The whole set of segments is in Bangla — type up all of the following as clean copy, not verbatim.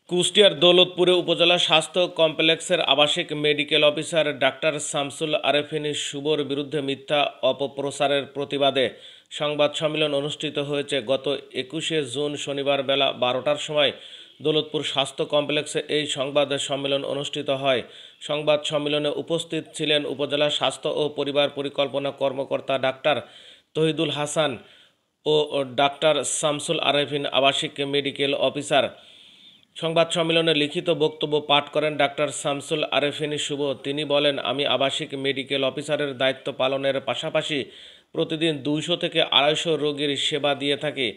কুষ্টিয়ার দৌলতপুরে উপজেলা স্বাস্থ্য কমপ্লেক্সের আবাসিক medical officer doctor Shamsul Arefin শুভর বিরুদ্ধে মিথ্যা অপপ্রচারের প্রতিবাদে সংবাদ সম্মেলন অনুষ্ঠিত হয়েছে। গত 21শে জুন শনিবার বেলা 12টার সময় দৌলতপুর স্বাস্থ্য কমপ্লেক্সে এই সংবাদ সম্মেলন অনুষ্ঠিত হয়। সংবাদ সম্মেলনে উপস্থিত ছিলেন উপজেলা স্বাস্থ্য ও পরিবার পরিকল্পনা কর্মকর্তা ডাক্তার তহিদুল হাসান ও ডাক্তার শামসুল আরেফিন আবাসিক মেডিকেল অফিসার। সংবাদ সম্মেলনে লিখিত বক্তব্য পাঠ করেন ডাক্তার শামসুল আরেফিন শুভ। তিনি বলেন, আমি আবাসিক মেডিকেল অফিসারের দায়িত্ব পালনের পাশাপাশি প্রতিদিন 200 থেকে 250 রোগীর সেবা দিয়ে থাকি।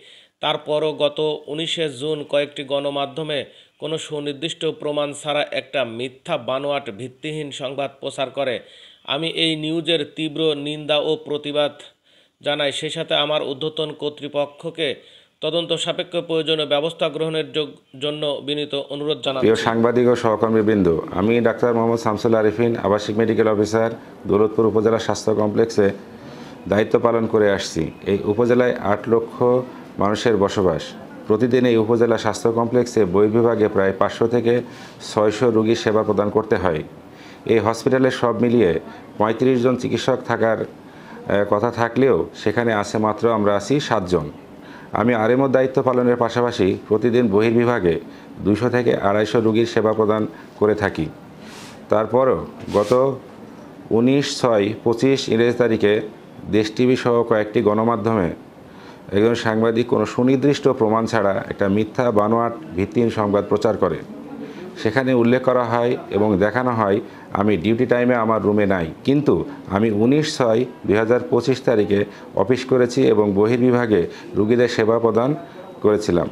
তারপরও গত 19শে জুন কয়েকটি গণমাধ্যমে কোনো সুনির্দিষ্ট প্রমাণ ছাড়া একটা মিথ্যা বানোয়াট ভিত্তিহীন সংবাদ প্রচার করে। আমি এই নিউজের তীব্র নিন্দা ও প্রতিবাদ জানাই। সেই সাথে আমার ঊর্ধ্বতন কর্তৃপক্ষকে তদন্ত সাপেক্ষ প্রয়োজনীয় ব্যবস্থা গ্রহণের জন্য বিনীত অনুরোধ জানাচ্ছি। প্রিয় সাংবাদিক ও সহকর্মীবৃন্দ, আমি ডাক্তার মোহাম্মদ শামসুল আরেফিন আবাসিক মেডিকেল অফিসার দৌলতপুর উপজেলা স্বাস্থ্য কমপ্লেক্সে দায়িত্ব পালন করে আসছি। এই উপজেলায় 8 লক্ষ মানুষের বসবাস। প্রতিদিন এই উপজেলা স্বাস্থ্য কমপ্লেক্সে বহির্বিভাগে প্রায় 500 থেকে 600 রোগীর সেবা প্রদান করতে হয়। এই হসপিটালে সব মিলিয়ে 35 জন চিকিৎসক থাকার কথা থাকলেও সেখানে আছে মাত্র আমরা আছি 7 জন। আমি আরএমওর দায়িত্ব পালনের পাশাপাশি প্রতিদিন বহির্বিভাগে 200 থেকে 250 রোগীর সেবা প্রদান করে থাকি। তারপরও গত 19/6/25 ইংরেজি তারিখে দেশ টিভি সহ কয়েকটি গণমাধ্যমে একজন সাংবাদিক কোনো সুনির্দিষ্ট প্রমাণ ছাড়া একটা মিথ্যা বানোয়াট ভিত্তিহীন সংবাদ প্রচার করে। সেখানে উল্লেখ করা হয় এবং দেখানো হয় আমি ডিউটি টাইমে আমার রুমে নাই, কিন্তু আমি 19/6/2025 তারিখে অফিস করেছি এবং বহির্বিভাগে রোগীদের সেবা প্রদান করেছিলাম।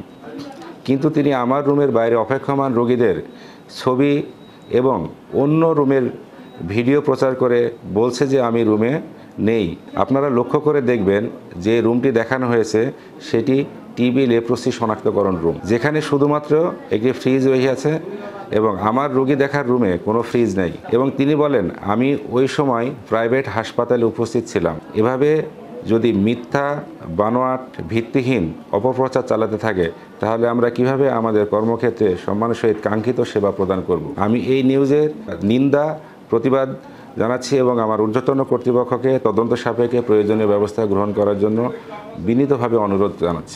কিন্তু তিনি আমার রুমের বাইরে অপেক্ষমান রোগীদের ছবি এবং অন্য রুমের ভিডিও প্রচার করে বলছে যে আমি রুমে নেই। আপনারা লক্ষ্য করে দেখবেন যে রুমটি দেখানো হয়েছে সেটি টিবি লেপ্রোসি শনাক্তকরণ রুম, যেখানে শুধুমাত্র একটি ফ্রিজ রয়েছে এবং আমার রোগী দেখার রুমে কোনো ফ্রিজ নেই। এবং তিনি বলেন আমি ওই সময় প্রাইভেট হাসপাতালে উপস্থিত ছিলাম। এভাবে যদি মিথ্যা বানোয়াট ভিত্তিহীন অপপ্রচার চালাতে থাকে তাহলে আমরা কিভাবে আমাদের কর্মক্ষেত্রে সম্মানের সহিত কাঙ্ক্ষিত সেবা প্রদান করব। আমি এই নিউজের নিন্দা প্রতিবাদ জানাচ্ছি এবং আমার ঊর্ধ্বতন কর্তৃপক্ষকে তদন্ত সাপেক্ষে প্রয়োজনীয় ব্যবস্থা গ্রহণ করার জন্য বিনীতভাবে অনুরোধ জানাচ্ছি।